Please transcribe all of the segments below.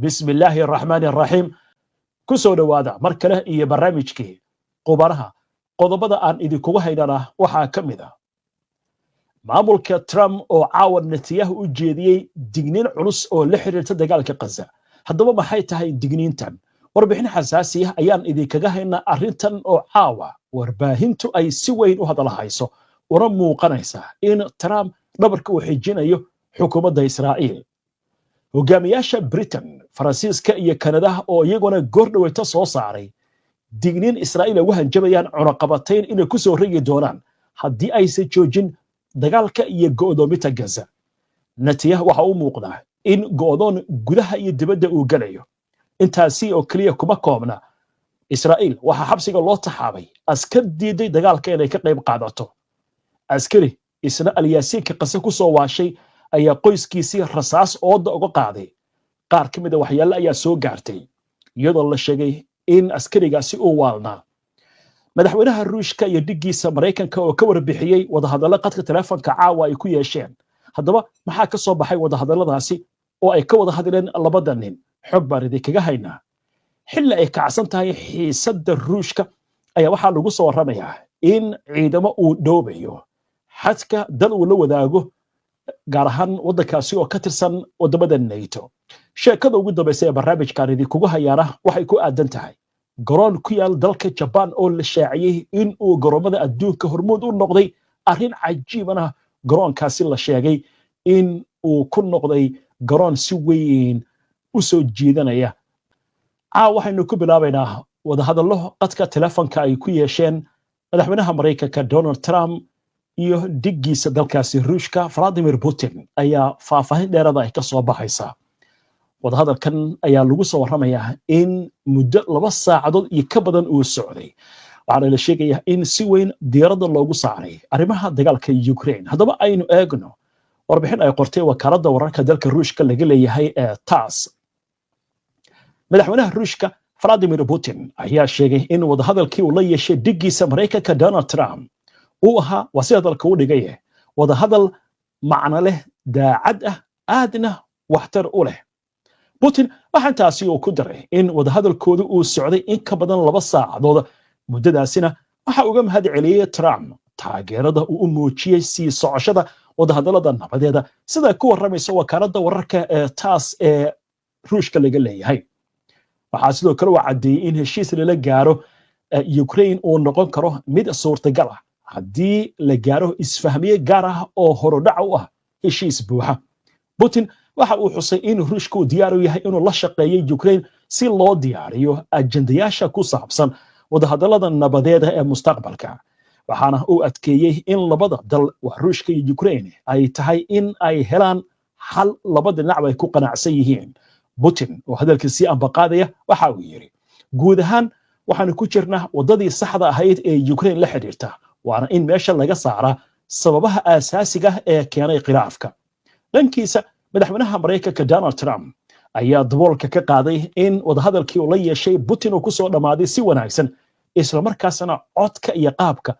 بسم الله الرحمن الرحيم كسو دوادا مركله iyo barnaamijkii qubaraha qodobada aan idinku haynana waxa kamida maamulka Trump oo caawan natiyaha u jeediyay digniin culus oo la xiriirta dagaalka Gaza haddaba maxay tahay digniintan warbixin xasaasi ah ayaan idinkaga haynaa arrintan oo caawa warbaahintu ay si weyn u hadalahayso una muuqanaysa in Trump dhabarka uu xijinayo xukuumadda Israa'iil hogaamiyaasha Britain Faransiiska iyo Kanada oo iyaguna goordhaweyta soo saaray digniin Israa'iil ugu hanjabayaan cunaqabatayn inay ku soo rigi doonaan haddii aysan joojin dagaalka iyo go'doominta Gaza natiyaha waxa uu muuqdaa in go'doon gudaha iyo dibadda uu galayo intaasi oo kaliya kuma koobna Israa'iil waxa xabsiga loo taxaabay askar diiday dagaalka inay ka qayb qaadato askari isna alyaasiinka qasa ku soo waashay ayaa qoyskiisii rasaas ooda uga qaaday qaar kamid ah waxyaalo ayaa soo gaartay iyadoo la sheegay in askarigaasi uu waalnaa madaxweynaha Ruushka iyo dhigiisa Mareykanka oo ka warbixiyay wadahadallo qadka telefoonka caawa ay ku yeesheen haddaba maxaa ka soo baxay wadahadalladaasi oo ay ka wada hadleen labada nin xog baan idinkaga haynaa xilli ay kacsan tahay xiisadda Ruushka ayaa waxaa lagu soo warramayaa in ciidamo uu dhoobayo xadka dal uu la wadaago gaar ahaan waddankaasi oo ka tirsan wadamada NATO sheekada ugu dambaysa ee barnaamijkan idinkugu hayaana waxay ku aadan tahay garoon ku yaal dalka Japan oo la shaaciyay in uu garoomada adduunka hormuud u noqday arrin cajiib ah garoonkaasi la sheegay in uu ku noqday garoon si weyn u soo jiidanaya waxaynu ku bilaabaynaa wadahadallo qadka telefoonka ay ku yeesheen madaxweynaha Mareykanka Donald Trump iyo dhigiisa dalkaasi Ruushka Vladimir Putin ayaa faahfaahin dheeraad ah ka soo baxaysa wadahadalkan ayaa lagu soo warramayaa in muddo 2 saacadood iyo ka badan uu socday waxaana la sheegayaa in si weyn diiradda loogu saaray arrimaha dagaalka Ukraine haddaba aynu eegno warbixin ay qortay wakaaladda wararka dalka Ruushka laga leeyahay ee TASS madaxweynaha Ruushka Vladimir Putin ayaa sheegay in wadahadalkii uu la yeeshay dhigiisa Mareykanka Donald Trump uu ahaa wasiyada dalka u dhigay wadahadal macna leh daacad ah aadna waxtar u leh Putin waxa taasi uu ku daray in wadahadalkoodu uu socday in ka badan 2 saacadood muddadaasina waxa uga mahad celiyay Trump taageerada uu u muujiyay si socoshada wadahadalada nabadeeda sida ku waramaysa wakaaladda wararka ee TASS ee Ruushka laga leeyahay waxa sidoo kale uu cadeeyay in heshiis la gaaro Ukraine uu noqon karo mid suurtagal ah haddii la gaaro isfahmiye gaar ah oo horodhac u ah heshiis buuxa Putin waxa uu xusay in Ruushku diyaar u yahay inuu la shaqeeyo Ukraine si loo diyaariyo ajendayaasha ku saabsan wadahadallada nabadeed ee mustaqbalka waxaana uu adkeeyay in labada dal Ruushka iyo Ukraine ay tahay in ay helaan xal labada dhinac ay ku qanacsan yihiin Putin oo hadalkiisa ambaqaadaya waxa uu yiri guud ahaan waxaan ku jirnaa wadadii saxda ahayd ee Ukraine la xiriirta waana in meesha laga saara sababaha asaasiga ah ee keenay khilaafka dhankiisa madaxweynaha Mareykanka Donald Trump ayaa daboolka ka qaaday in wadahadalkii uu la yeeshay Putin uu ku soo dhamaaday si wanaagsan isla markaasna codka iyo qaabka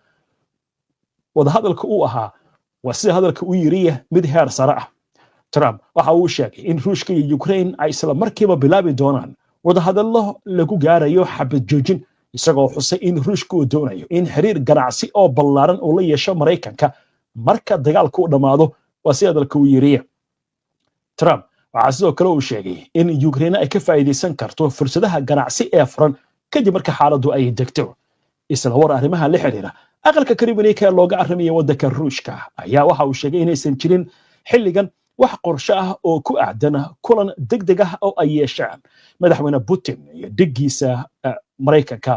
wadahadalka uu ahaa sida hadalka uu yiri mid heer sare ah Trump waxa uu sheegay in Ruushka iyo Ukraine ay isla markiiba bilaabi doonaan wadahadallo lagu gaarayo xabad joojin isagoo xusay in Ruushku uu doonayo in xiriir ganacsi oo ballaaran uu la yeesho Mareykanka marka dagaalku uu dhamaado sida hadalka uu yiri Trump waxa sidoo kale uu sheegay in Ukraine ay ka faa'iideysan karto fursadaha ganacsi ee furan kadib marka xaaladdu ay degto isla war arrimaha la xiriira aqalka Kremlin-ka looga arrimay waddanka Ruushka ayaa waxa uu sheegay inaysan jirin xilligan wax qorshe ah oo ku aadan kulan degdeg ah oo ay yeeshaan madaxweyne Putin iyo dhigiisa Mareykanka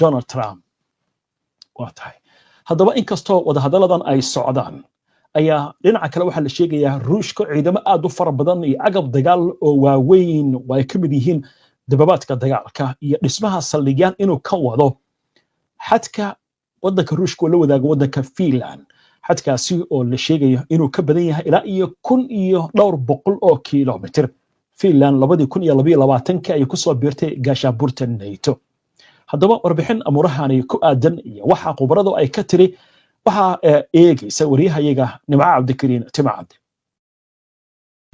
Donald Trump haddaba inkastoo wadahadalladan ay socdaan ayaa dhinaca kale waxa la sheegayaa Ruushka ciidamo aad u fara badan iyo agab dagaal oo waaweyn way ka mid yihiin dababaadka dagaalka iyo dhismaha saldhigyaan inuu ka wado xadka waddanka Ruushka la wadaago waddanka Finland xadkaasi oo la sheegayo inuu ka badan yahay ilaa iyo 1,200 oo kiiloomitir Finland 2022 ay ku soo biirtay gaashaanbuurta NATO haddaba warbixin amurahan ku aadan iyo waxa khubaradu ay ka tiri waxa eegaysa wariyahayaga Nimco Cabdikariin Timcad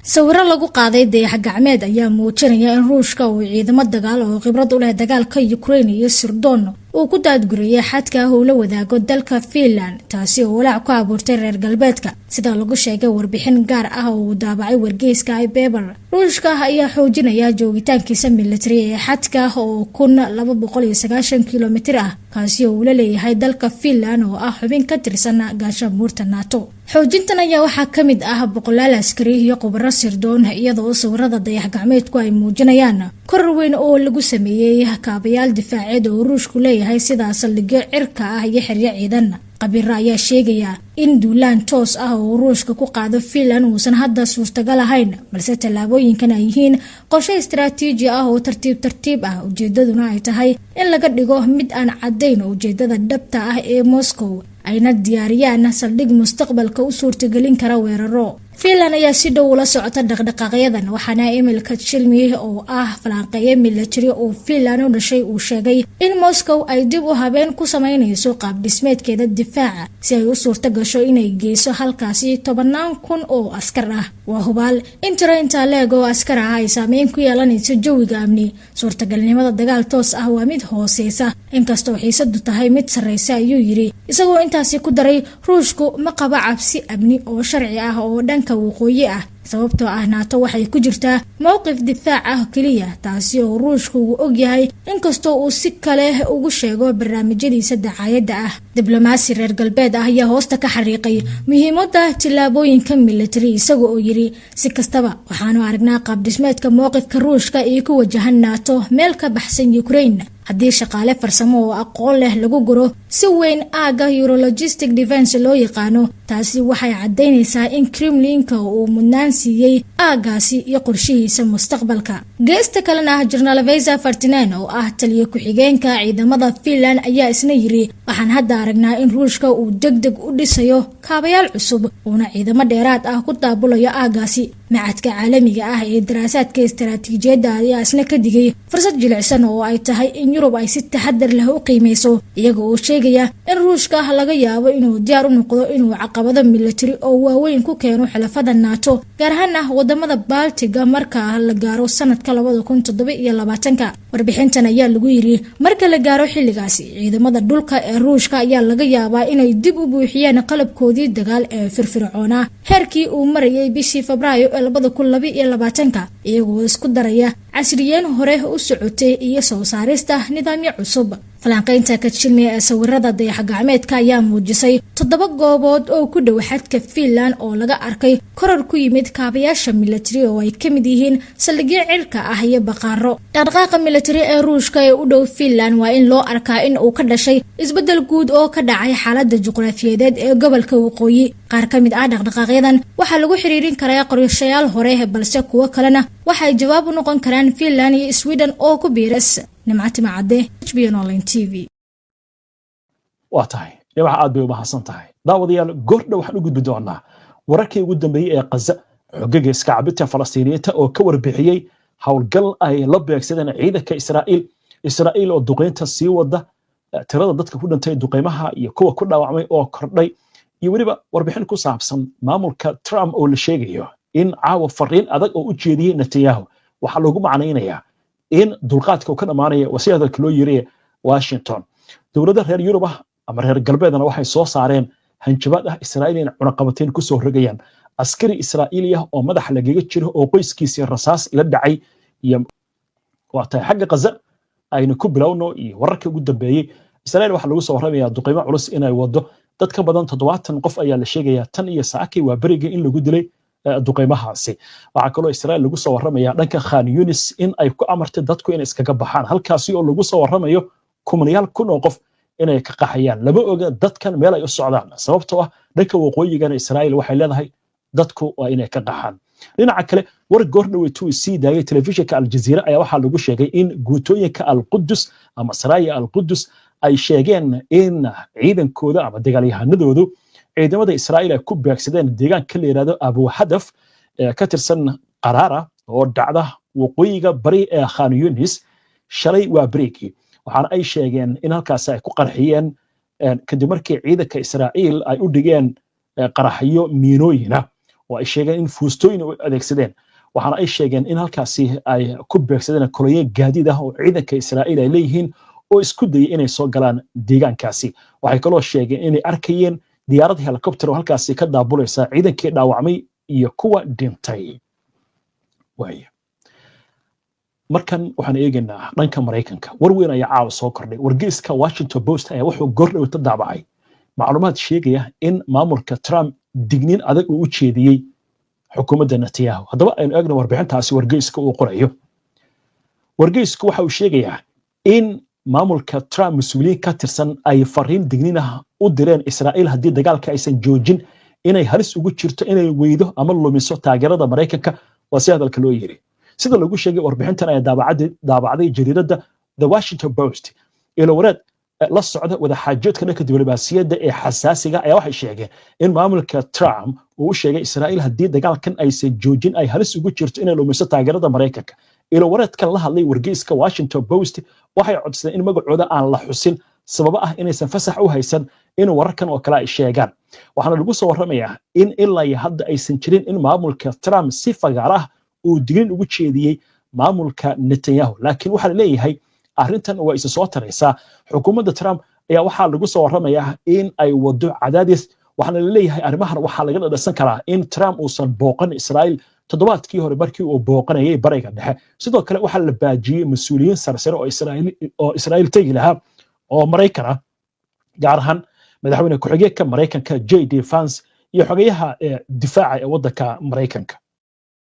sawiro lagu qaaday dayax gacmeed ayaa muujinaya in Ruushka uu ciidamo dagaal oo khibrad u leh dagaalka Ukraine iyo Sirdoon uu ku daadguriyay xadka uu la wadaago dalka Finland taasi oo walaac ku abuurtay reer galbeedka sida lagu sheegay warbixin gaar ah oo daabacay wargeyska iPaper. Ruushka ayaa xoojinaya joogitaankiisa military ee xadka oo 1290 kilomitir ah kaasi oo la leeyahay dalka Finland oo ah xubin ka tirsan gaashaanbuurta NATO. xoojintan ayaa waxaa ka mid ah boqolaal askari iyo khubaro sirdoon iyadoo sawirada dayax gacmeedku ay muujinayaan koror weyn oo lagu sameeyay kaabayaal difaaceed oo Ruushku leeyahay sida saldhigyo cirka ah iyo xeryo ciidan. qabiir ayaa sheegaya in duulaan toos ah oo Ruushka ku qaado Finland uusan hadda suurtagal ahayn balse tallaabooyinkan ay yihiin qorshe istiraatiiji ah oo tartiib ah ujeedaduna ay tahay in laga dhigo mid aan cadeyn ujeedada dhabta ah ee Moscow ayna diyaariyaan saldhig mustaqbalka u suurtagelin kara weeraro. Finland ayaa si dhow ula socota dhaqdhaqaaqyadan waxaana Emil Kachilmi oo ah falanqeeye military oo Finland u dhashay uu sheegay in Moscow ay dib u habeen ku sameynayso qaab dhismeedkeeda difaaca si ay u suurtagasho inay geyso halkaasi 10,000 oo askar ah. waa hubaal in inta leego askar ah ay saameyn ku yeelanayso jawiga amni. suurtagalnimada dagaal toos ah waa mid hooseysa inkastoo xiisadu tahay mid sareysa ayuu yiri isagoo intaasi ku daray Ruushku ma qaba cabsi amni oo sharci ah oo dhanka waqooyi ah sababtoo ah NATO waxay ku jirtaa mowqif difaac ah kaliya taasi oo Ruushku uu og yahay inkastoo uu si kale ugu sheego barnaamijyadiisa dacaayada ah. diblomaasi reer galbeed ah ayaa hoosta ka xariiqay muhiimadda tillaabooyinka military isagoo oo yiri si kastaba waxaanu aragnaa qaab dhismeedka mowqifka Ruushka ee ku wajahan NATO meel ka baxsan Ukraine haddii shaqaale farsamo oo aqoon leh lagu guro si weyn aaga Eurologistic Defense loo yaqaano taasi waxay cadeynaysaa in Kremlinka uu mudnaan siiyay aagaasi iyo qorshihiisa mustaqbalka. geesta kalena General Vesa Ferdinand oo ah taliye ku-xigeenka ciidamada Finland ayaa isna yiri waxaan hadda aragnaa in Ruushka uu degdeg u dhisayo kaabayaal cusub oo ciidamo dheeraad ah ku daabulayo aagaasi. macadka caalamiga ah ee daraasaadka istiraatiijiyadda ayaa isna ka digay fursad jilicsan oo ay tahay in Yurub ay si taxadar leh u qiimeyso iyaga oo sheegaya in Ruushka laga yaabo inuu diyaar u noqdo inuu caqabado military oo waaweyn ku keeno xulafada NATO gaar ahaan wadamada Baltiga marka la gaaro sanadka 2027. warbixintan ayaa lagu yiri marka la gaaro xilligaasi ciidamada dhulka ee Ruushka ayaa laga yaabaa inay dib u buuxiyaan qalabkoodii dagaal ee firfircoona heerkii uu marayay bishii Febraayo 2022 iyagoo isku daraya casriyeen hore u socotay iyo soo saarista nidaamyo cusub. falanqaynta Kachilmi ee sawirada dayax gacmeedka ayaa muujisay 7 goobood oo ku dhow xadka Finland oo laga arkay koror ku yimid kaabayaasha military oo ay ka mid yihiin saldhigyo cirka ah iyo baqaaro. dhaqdhaqaaqa military ee Ruushka ee u dhow Finland waa in loo arkaa in uu ka dhashay isbedel guud oo ka dhacay xaaladda juqraafiyeed ee gobolka waqooyi. qaar ka mid ah dhaqdhaqaaqyadan waxaa lagu xiriirin karaa qorshayaal hore balse kuwa kalena waxay jawaab u noqon karaan Finland iyo Sweden oo ku biiras. nimcati macade HBN Online TV. waa tahay waxa aad bay u mahadsan tahay daawadayaal goordhow waxaan u gudbi doonaa wararkii ugu dambeeyay ee Gaza xogaga iska cabinta Falastiiniyiinta oo ka warbixiyay howlgal ay la beegsadeen ciidanka Israa'iil oo duqeynta sii wada tirada dadka ku dhintay duqeymaha iyo kuwa ku dhaawacmay oo kordhay iyo waliba warbixin ku saabsan maamulka Trump oo la sheegayo in caawa fariin adag oo u jeediyay Netanyahu waxa lagu macnaynayaa in dulqaadka uu ka dhamaanayo wasiirada loo yiri Washington. dowladda reer Yurub ama reer galbeedna waxay soo saareen hanjabaad ah Israa'iil in cunaqabateen ku soo rogayaan askari Israa'iiliya oo madax lagaga jiro oo qoyskiisa rasaas la dhacay iyo waxa xagga Gaza ayna ku bilowno iyo wararka ugu dambeeyay Israa'iil waxa lagu soo waramayaa duqeymo culus inay wado dad ka badan 70 qof ayaa la sheegayaa tan iyo saakay waa bariga in lagu dilay duqeymahaasi. waxa kaloo Israa'iil lagu soo waramayaa dhanka Khan Yunis in ay ku amartay dadku inay iskaga baxaan halkaasi oo lagu soo waramayo kumanyaal kun oo qof inay ka qaxayaan. laba oga dadkan meel ay u socdaan sababtoo ah dhanka waqooyiga Israa'iil waxay leedahay dadku waa inay ka qaxaan. dhinaca kale war goordhoweetu sii daayay telefishinka Al Jazeera ayaa waxa lagu sheegay in guutooyinka Al Quds ama Saraya Al Quds ay sheegeen in ciidankooda ama dagaalyahanadoodu ciidamada Israa'iil ay ku beegsadeen deegaanka la yiraahdo Abu Hadaf ka tirsan Qarara oo dhacda waqooyiga bari ee Khan Yunis shalay waa breeki. waxaana ay sheegeen in halkaas ay ku qarxiyeen kadib markii ciidanka Israa'iil ay u dhigeen qaraxyo miinooyina oo ay sheegeen in fuustooyin u adeegsadeen waxaana ay sheegeen in halkaasi ay ku beegsadeen koloye gaadiid ah oo ciidanka Israa'iil ay leeyihiin oo isku dayay inay soo galaan deegaankaasi waxay kaloo sheegeen inay arkayeen diyaarad helicopter oo halkaasi ka daabulaysa ciidankii dhaawacmay iyo kuwa dhintay markan waxaan eegaynaa dhanka Mareykanka war weyn ayaa caawa soo kordhay wargeyska Washington Post ayaa wuxuu goordhow ta daabacay macluumaad sheegaya in maamulka Trump digniin adag uu u jeediyay xukuumadda Netanyahu haddaba aynu eegno warbixintaasi wargeyska uu qorayo wargeysku waxa uu sheegayaa in maamulka Trump mas'uuliyiin ka tirsan ay fariin digniin ah u direen Israa'iil haddii dagaalka aysan joojin inay halis ugu jirto inay weydo ama lumiso taageerada Mareykanka waa si hadalka loo yiri sida lagu sheegay warbixintan ay daabacday jariiradda The Washington Post ilo wareed la socda wada xaajoodka dhanka diblomaasiyadda ee xasaasiga ayaa waxay sheegeen in maamulka Trump uu sheegay Israa'iil haddii dagaalkan aysan joojin ay halis ugu jirto inay lumiso taageerada Mareykanka ilo wareedkan la hadlay wargeyska Washington Post waxay codsadeen in magacooda aan la xusin sababo ah inaysan fasax u haysan in wararkan oo kale ay sheegaan waxaana lagu soo warramayaa in ilaa hadda aysan jirin in maamulka Trump si fagaar ah uu digniin ugu jeediyay maamulka Netanyahu laakiin waxa la leeyahay arrintan waa isa soo taraysaa xukuumadda Trump ayaa waxaa lagu soo warramayaa in ay wado cadaadis waxaana la leeyahay arrimahan waxaa laga dhadhasan karaa in Trump uusan booqan Israa'iil toddobaadkii hore markii uu booqanayay bariga dhexe sidoo kale waxaa la baajiyay mas'uuliyiin sarsare oo Israa'iil tagi lahaa oo Mareykan ah gaar ahaan madaxweyne ku-xigeenka Mareykanka J.D. Vance iyo xogayaha difaaca ee waddanka Mareykanka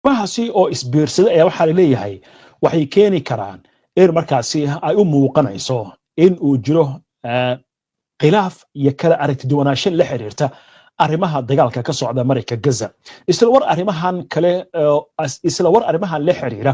waxaasi oo isbiirsaday ayaa waxaa la leeyahay waxay keeni karaan in markaasi ay u muuqanayso in uu jiro khilaaf iyo kala aragti duwanaansho la xiriirta arrimaha dagaalka ka socda Mareykanka Gaza isla war arrimahan la xiriira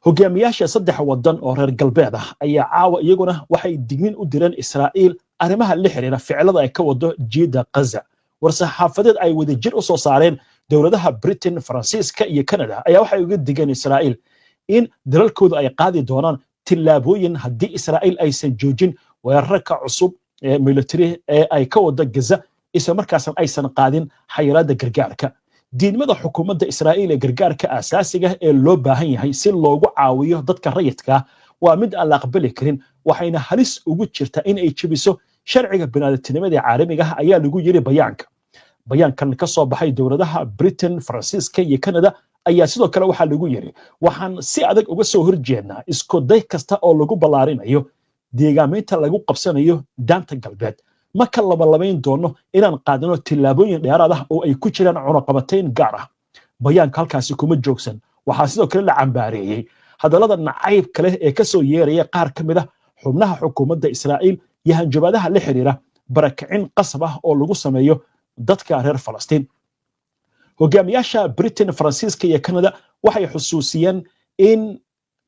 hogaamiyaasha saddex wadan oo reer galbeed ah ayaa caawa iyaguna waxay digniin u direen Israa'iil arrimaha la xiriira ficilada ay ka wado jiida Gaza war-saxaafadeed ay wadajir u soo saareen dowladaha Britain Faransiiska iyo Canada ayaa waxay uga digeen Israa'iil in dalalkoodu ay qaadi doonaan tillaabooyin haddii Israa'iil aysan joojin weerarka cusub ee military ee ay ka wado Gaza isla markaasna aysan qaadin xayiraadda gargaarka diidmada xukuumadda Israa'iil ee gargaarka asaasiga ee loo baahan yahay si loogu caawiyo dadka rayidka waa mid aan la aqbali karin waxayna halis ugu jirtaa in ay jabiso sharciga bini'aadantinimada caalamiga ah ayaa lagu yiri bayaankan ka soo baxay dowladaha Britain Faransiiska iyo Canada ayaa sidoo kale waxaa lagu yiri waxaan si adag uga soo horjeednaa isku day kasta oo lagu ballaarinayo deegaameynta lagu qabsanayo daanta galbeed ma ka labalabayn doono inaan qaadano tillaabooyin dheeraad ah oo ay ku jiraan cunaqabatayn gaar ah bayaanka halkaasi kuma joogsan waxaa sidoo kale la cambaareeyay hadallada nacayb kale ee ka soo yeeraya qaar ka mid ah xubnaha xukuumadda Israa'iil iyo hanjabaadaha la xiriira barakicin qasab ah oo lagu sameeyo dadka reer Falastiin hogaamiyaasha Britain Faransiiska iyo Canada waxay xusuusiyeen in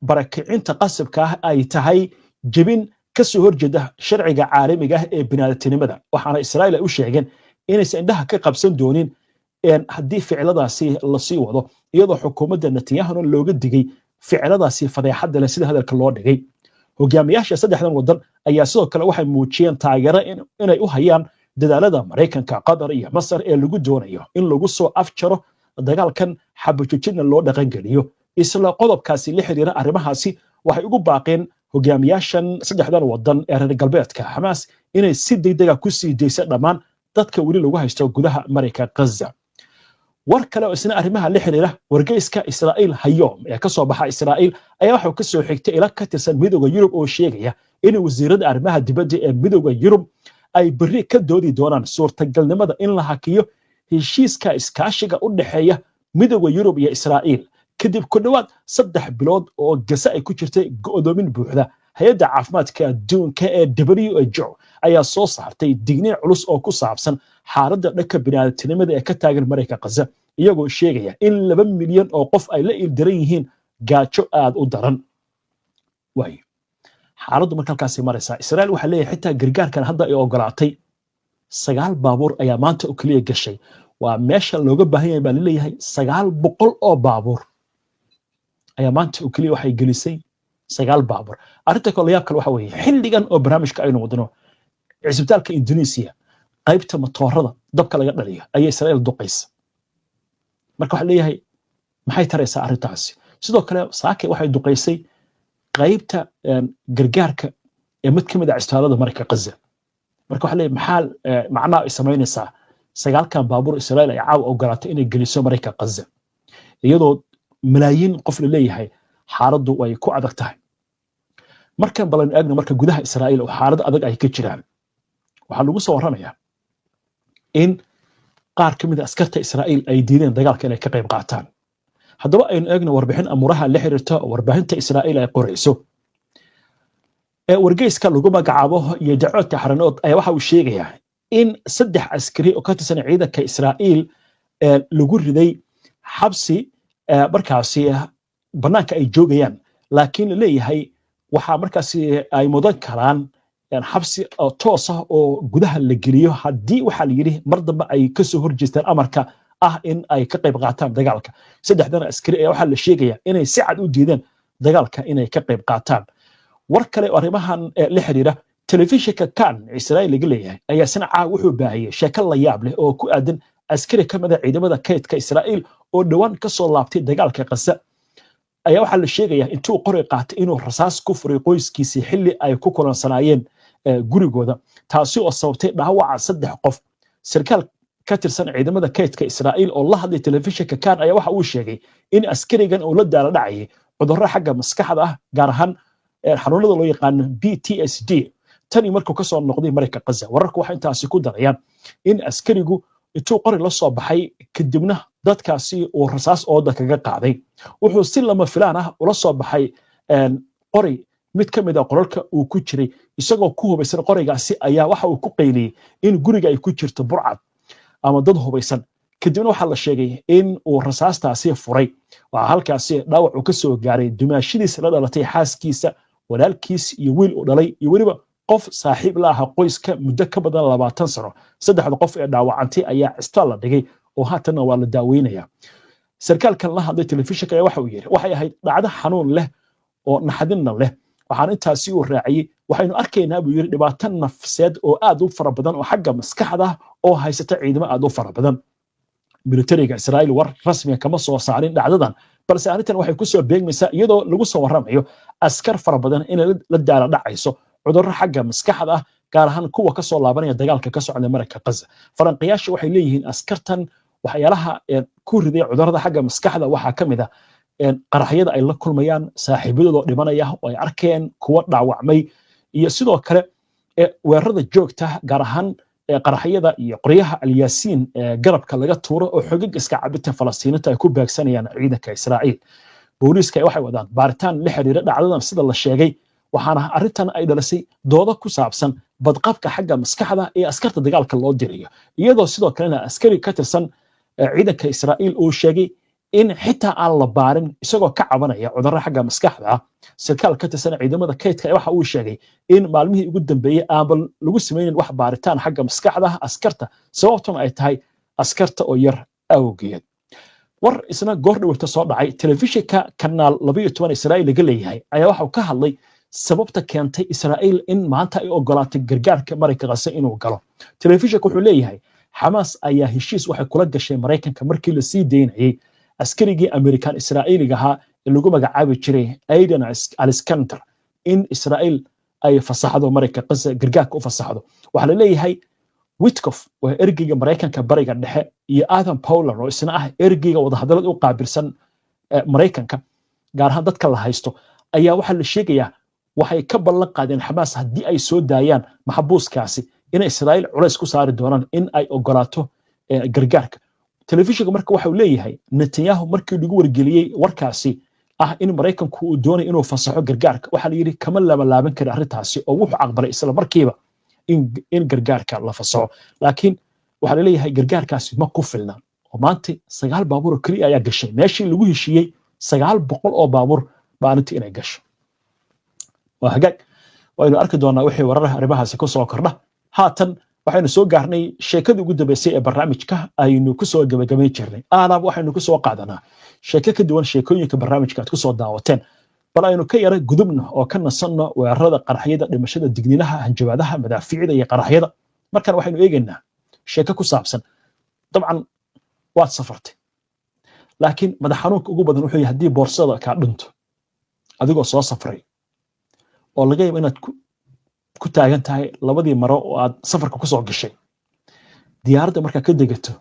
barakicinta qasabka ah ay tahay jabin ka soo horjeeda sharciga caalamiga ah ee bini'aadantinimada waxaana Israa'iil ay u sheegeen inaysan indhaha ka qabsan doonin haddii ficiladaasi la sii wado iyadoo xukuumadda Netanyahu looga digay ficiladaasi fadeexadda leh sida hadalka loo dhigay hogaamiyaasha saddexdan wadan ayaa sidoo kale waxay muujiyeen taageero inay u hayaan dadaalada Mareykanka Qatar iyo Masar ee lagu doonayo in lagu soo afjaro dagaalkan xabajujina loo dhaqan geliyo isla qodobkaasi la xiriira arrimahaasi waxay ugu baaqeen hogaamiyaashan saddexdan wadan ee reer galbeedka Hamas inay si degdeg ah ku sii deyso dhammaan dadka wali lagu haysto gudaha Mareykanka Gaza war kale oo isna arrimaha la xiriira wargeyska Israa'iil Hayom ee ka soo baxa Israa'iil ayaa waxa uu ka soo xigtay ila ka tirsan midowga Yurub oo sheegaya in wasiirada arrimaha dibadda ee midowga Yurub ay bari ka doodi doonaan suurtagalnimada in la hakiyo heshiiska iskaashiga u dhaxeeya midowga Yurub iyo Israa'iil kadib ku dhawaad 3 bilood oo Gaza ay ku jirtay go'doomin buuxda hay'adda caafimaadka adduunka ee WHO ayaa soo saartay digniin culus oo ku saabsan xaaladda dhanka bini'aadantinimada ee ka taagan Mareykanka Gaza iyagoo sheegaya in 2 milyan oo qof ay la ildaran yihiin gaajo aad u daran xaaladdu marka halkaas maraysa Israa'iil waxa leeyahay xitaa gargaarkan hadda ay ogolaatay 9 baabuur ayaa maanta u kaliya gashay waa meesha looga baahan yahay baa leeyahay 900 oo baabuur ayaa maanta u kaliya waxay gelisay 9 baabuur arinta kale yaab kale waxa weeye xilligan oo barnaamijka aynu wadno cisbitaalka Indonesia qaybta matoorada dabka laga dhaliyo ayay Israa'iil duqaysa marka waxa leeyahay maxay taraysaa arrintaasi sidoo kale saake waxay duqaysay qaybta gargaarka ee mid ka mid ah isbitaalada Mareykanka Gaza marka waxa leeyahay maxaa macnaa ay sameynaysaa sagaalkan baabuur Israa'iil ay caaw ogolaatay inay geliso Mareykanka Gaza iyadoo malaayiin qof la leeyahay xaaladdu way ku adag tahay markan balan eegno marka gudaha Israa'iil oo xaalad adag ay ka jiraan waxa lagu soo waramayaa in qaar ka mid ah askarta Israa'iil ay diideen dagaalka inay ka qayb qaataan haddaba aynu eegno warbixin amuraha la xiriirta warbaahinta Israa'iil ay qorayso wargeyska lagu magacaabo iyo dacwada xaranood ayaa waxa uu sheegayaa in 3 askari oo ka tirsan ciidanka Israa'iil lagu riday xabsi markaasi banaanka ay joogayaan laakiin leeyahay waxa markaasi ay mudan karaan xabsi toos ah oo gudaha la geliyo hadii waxa la yiri mar dambe ay ka soo horjeestaan amarka ah in ay ka qayb qaataan dagaalka saddexdan askari ayaa waxa la sheegayaa inay si cad u diideen dagaalka inay ka qayb qaataan war kale oo arrimahan la xiriira telefishinka kan Israa'iil laga leeyahay ayaa sanacaa wuxuu baahiyay sheeko la yaab leh oo ku aadan askari ka mid ah ciidamada kaydka Israa'iil oo dhawaan ka soo laabtay dagaalka Gaza ayaa waxa la sheegayaa intuu qoray qaatay inuu rasaas ku furay qoyskiisa xilli ay ku kulansanaayeen gurigooda taasi oo sababtay dhaawaca 3 qof sarkaal ka tirsan ciidamada kaydka Israa'iil oo la hadlay telefishinka kan ayaa waxa uu sheegay in askarigan uu la daala dhacay cudurro xagga maskaxda ah gaar ahaan xanuunada loo yaqaan PTSD tani markuu ka soo noqday Mareykanka Gaza wararku waxa intaasi ku darayaan in askarigu intuu qori la soo baxay kadibna dadkaasi oo rasaas ooda kaga qaaday wuxuu si lama filaan ah ula soo baxay qori mid ka mid ah qoralka uu ku jiray isagoo ku hubaysan qorigaasi ayaa waxa uu ku qeyliyay in guriga ay ku jirto burcad ama dad hubaysan kadibna waxa la sheegay in uu rasaastaasi furay waxa halkaasi dhaawac uu ka soo gaaray dumaashidiisa la dhalatay xaaskiisa walaalkiis iyo wiil uu dhalay iyo waliba qof saaxiib la ah qoyska muddo ka badan 20 sano saddexda qof ee dhaawacantay ayaa isbitaal la dhigay oo haatan waa la daaweynaya sarkaalkan la hadlay telefishinka ayaa waxa uu yiri waxay ahayd dhacdo xanuun leh oo naxdinna leh waxaan intaasi u raaciyay waxaynu arkaynaa buu yiri dhibaato nafseed oo aad u fara badan oo xagga maskaxda oo haysata ciidamo aad u fara badan militariga Israa'iil war rasmi kama soo saarin dhacdadan balse arrintan waxay ku soo beegmaysaa iyadoo lagu soo waramayo askar fara badan in la daala dhacayso cudurro xagga maskaxda ah gaar ahaan kuwa ka soo laabanaya dagaalka ka socda Mareykanka Gaza faranqiyaashu waxay leeyihiin askartan waxyaalaha ku riday cudurrada xagga maskaxda waxa kamid ah qaraxyada ay la kulmayaan saaxiibadooda dhimanaya oo ay arkeen kuwa dhaawacmay iyo sidoo kale weerarada joogta gaar ahaan qaraxyada iyo qoryaha alyaasiin garabka laga tuuro oo xogag iska cabita Falastiiniinta ay ku beegsanayaan ciidanka Israa'iil booliiska waxay wadaan baaritaan la xiriira dhacdadan sida la sheegay waxaana arrintan ay dhalisay doodo ku saabsan badqabka xagga maskaxda ee askarta dagaalka loo dirayo iyadoo sidoo kalena askari ka tirsan ciidanka Israa'iil uu sheegay in xitaa aan la baarin isagoo ka cabanaya cudurro xagga maskaxda sarkaal ka tirsan ciidamada kaydka waxa uu sheegay in maalmihii ugu dambeeyay aan lagu sameeyay wax baaritaan xagga maskaxda askarta sababtuna ay tahay askarta oo yar awgeed war isna goor dhawrta soo dhacay telefishinka kanaal 12 Israa'iil laga leeyahay ayaa waxa uu ka hadlay sababta keentay Israa'iil in maanta ay ogolaatay gargaarka Mareykanka Gaza inuu galo telefishinka wuxuu leeyahay Hamas ayaa heshiis waxay kula gashay Mareykanka markii la sii deynayay askarigii American Israa'iiliga ahaa ee lagu magacaabi jiray Aidan al-Iskandar in Israa'iil ay fasaxdo Mareykanka Gaza gargaarka u fasaxdo waxa la leeyahay Witkoff waa ergeyga Mareykanka bariga dhexe iyo Adam Powler oo isna ah ergeyga wadahadalada u qaabilsan Mareykanka gaar ahaan dadka la haysto ayaa waxa la sheegayaa waxay ka ballan qaadeen Hamas haddii ay soo daayaan maxbuuskaasi in Israa'iil culays ku saari doonaan in ay ogolaato gargaarka telefishinka marka waxa uu leeyahay Netanyahu markii lagu wargeliyay warkaasi ah in Mareykanku uu doonayo inuu fasaxo gargaarka waxa la yiri kama laaban karo arrintaasi oo wuxuu aqbalay isla markiiba in gargaarka la fasaxo laakiin waxa la leeyahay gargaarkaasi ma ku filna oo maanta 9 baabuur oo kaliya ayaa gashay meeshii lagu heshiiyay 900 oo baabuur maalintii inay gasho وهجاك وإنه أركض وأنا وحي وراه ربها سكوس وكرده هاتن waxaynu soo gaarnay sheekadii ugu dambeysay ee barnaamijka aynu ku soo gabagabay jirnay aalaab waxaynu ku soo qaadanaa sheeko ka duwan sheekooyinka barnaamijka aad ku soo daawateen bal aynu ka yara gudubno oo ka nasanno weerarada qaraxyada dhimashada digniinaha hanjabaadaha madaafiicda iyo qaraxyada markan waxaynu eegaynaa sheeko ku saabsan dabcan waad safartay laakiin madax xanuunka ugu badan wuxuu yahay haddii boorsada kaa dhinto adigoo soo safray oo laga yaabo inaad ku taagan tahay labadii maro oo aad safarka ku soo gashay diyaaradda markaa ka degato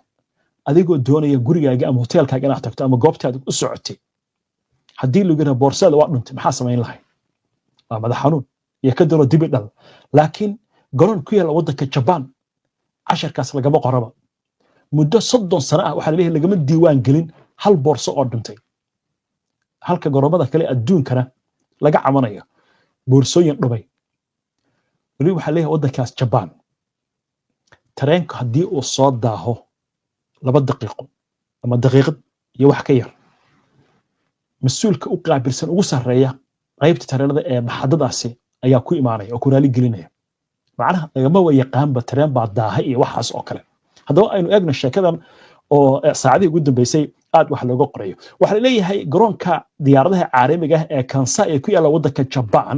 adigoo doonaya gurigaaga ama hoteelkaaga inaad tagto ama goobtaada u socotay haddii lagu yidhaha boorsada waa dhuntay maxaa samayn lahay waa madax xanuun iyo ka daro dibi dhal laakiin garoon ku yaala waddanka Japan casharkaas lagama qoraba muddo 30 sano ah waxaa leeyahay lagama diiwaan gelin hal boorso oo dhuntay halka garoomada kale adduunkana laga camanayo boorsooyin dhubay wali waxaa leeyahay waddankaas Japan tareenku haddii uu soo daaho 2 daqiiqo ama daqiiqad iyo wax ka yar mas'uulka u qaabilsan ugu sareeya qaybta tareenada ee maxadadaasi ayaa ku imaanaya oo ku raali gelinaya macnaha lagama yaqaanba tareen baa daahay iyo waxaas oo kale haddaba aynu eegno sheekadan oo saacadii ugu dambeysay aad wax looga qorayo waxa leeyahay garoonka diyaaradaha caalamiga ah ee Kansai ee ku yaala waddanka Japan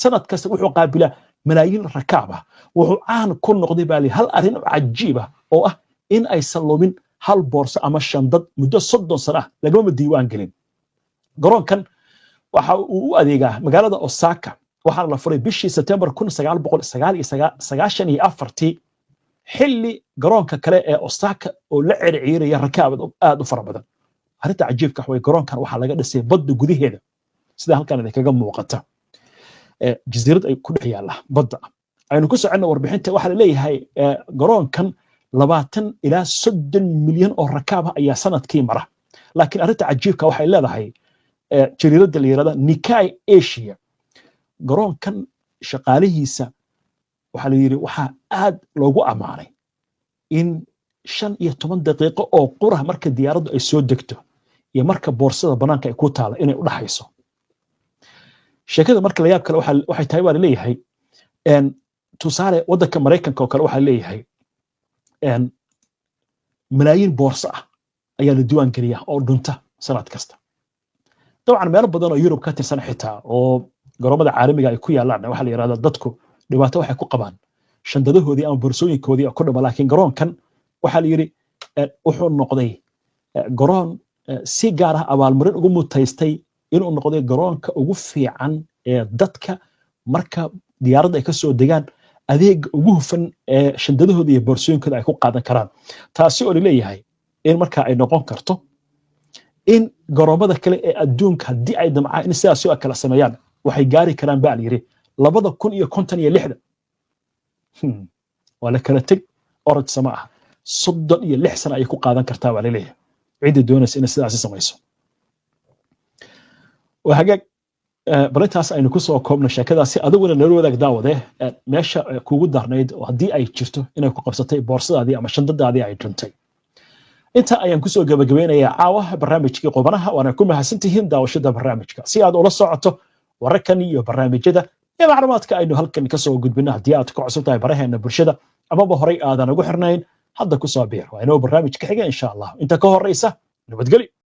sanad kasta wuxuu qaabilaa malaayiin rakaab ah wuxuu caan ku noqday baali hal arin cajiib ah oo ah in ay saloomin hal boorso ama shandad muddo 30 sano ah lagama diiwaan gelin garoonkan waxa uu u adeegaa magaalada Osaka waxaana la furay bishii September 1994 xilli garoonka kale ee Osaka oo la circiiraya rakaab aad u fara badan arinta cajiibka way garoonkan waxa laga dhisay badda gudaheeda sida halkan ay kaga muuqata jasiirad ay ku dhex yaala badda aynu ku socono warbixinta waxa la leeyahay garoonkan 20 ilaa 30 milyan oo rakaab ah ayaa sanadkii mara laakiin arinta cajiibka waxay leedahay jariirada la yiraahdo Nikkei Asia garoonkan shaqaalihiisa waxa la yiri waxa aad loogu amaanay in 15 daqiiqo oo qura marka diyaaraddu ay soo degto iyo marka boorsada banaanka ay ku taalo inay u dhaxayso sheekada marka la yaab kale waxay tahay waa leeyahay tusaale waddanka Mareykanka oo kale waxa leeyahay malaayiin boorso ah ayaa la diiwaan geliyaa oo dhunta sanad kasta طبعا meelo badan oo Yurub ka tirsan xitaa oo garoomada caalamiga ay ku yaalaan waxa la yiraahdaa dadku dhibaato waxay ku qabaan shandadahoodii ama boorsooyinkoodii ku dhama laakiin garoonkan waxa la yiri wuxuu noqday garoon si gaar ah abaalmarin ugu mutaystay inuu noqday garoonka ugu fiican ee dadka marka diyaaradda ay ka soo degaan adeeg ugu hufan ee shandadahoodii iyo boorsooyinkooda ay ku qaadan karaan taasi oo leeyahay in marka ay noqon karto in garoomada kale ee adduunka haddii ay damcaan in sidaas oo kala sameeyaan waxay gaari karaan baa la yiri 2056 wala kala tag orod sama ah 36 sano ay ku qaadan kartaa waa leeyahay cidi doonaysa in sidaas samayso وهاجاك بلنتاس aynu ku soo koobno sheekadaasi adiguna nala wadaag daawade meesha kuugu darnayd oo hadii ay jirto inay ku qabsatay boorsadaadii ama shandadaadii ay dhuntay inta ayaan ku soo gabagabeynayaa caawa barnaamijkii qubanaha waana ku mahadsantihiin daawashada barnaamijka si aad ula socoto wararkan iyo barnaamijyada iyo macluumaadka aynu halkan ka soo gudbino hadii aad ku cusub tahay baraheena bulshada amaba horay aadan ugu xirnayn hadda ku soo biir waa inoo barnaamij ka xiga insha Allah inta ka horeysa nabadgelyo